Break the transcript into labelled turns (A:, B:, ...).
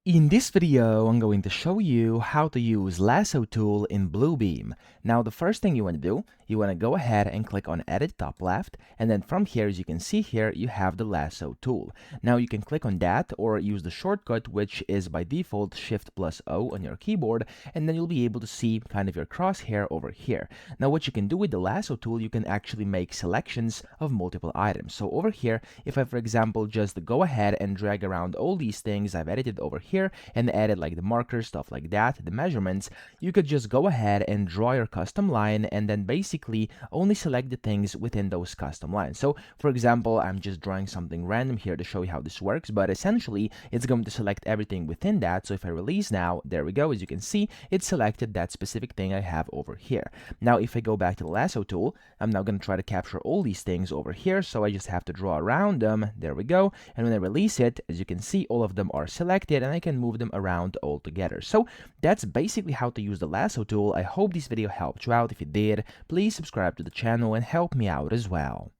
A: In this video, I'm going to show you how to use Lasso Tool in Bluebeam. Now, the first thing you want to do, you want to go ahead and click on Edit top left, and then from here, as you can see here, you have the Lasso Tool. Now, you can click on that or use the shortcut, which is by default Shift+O on your keyboard, and then you'll be able to see kind of your crosshair over here. Now, what you can do with the Lasso Tool, you can actually make selections of multiple items. So over here, if I, for example, just go ahead and drag around all these things I've edited over here and added like the markers, stuff like that, the measurements, you could just go ahead and draw your custom line and then basically only select the things within those custom lines. So for example, I'm just drawing something random here to show you how this works, but essentially it's going to select everything within that. So if I release now, there we go. As you can see, it selected that specific thing I have over here. Now if I go back to the lasso tool, I'm now going to try to capture all these things over here. So I just have to draw around them. There we go. And when I release it, as you can see, all of them are selected and I can move them around all together. So that's basically how to use the lasso tool. I hope this video helped you out. If it did, please subscribe to the channel and help me out as well.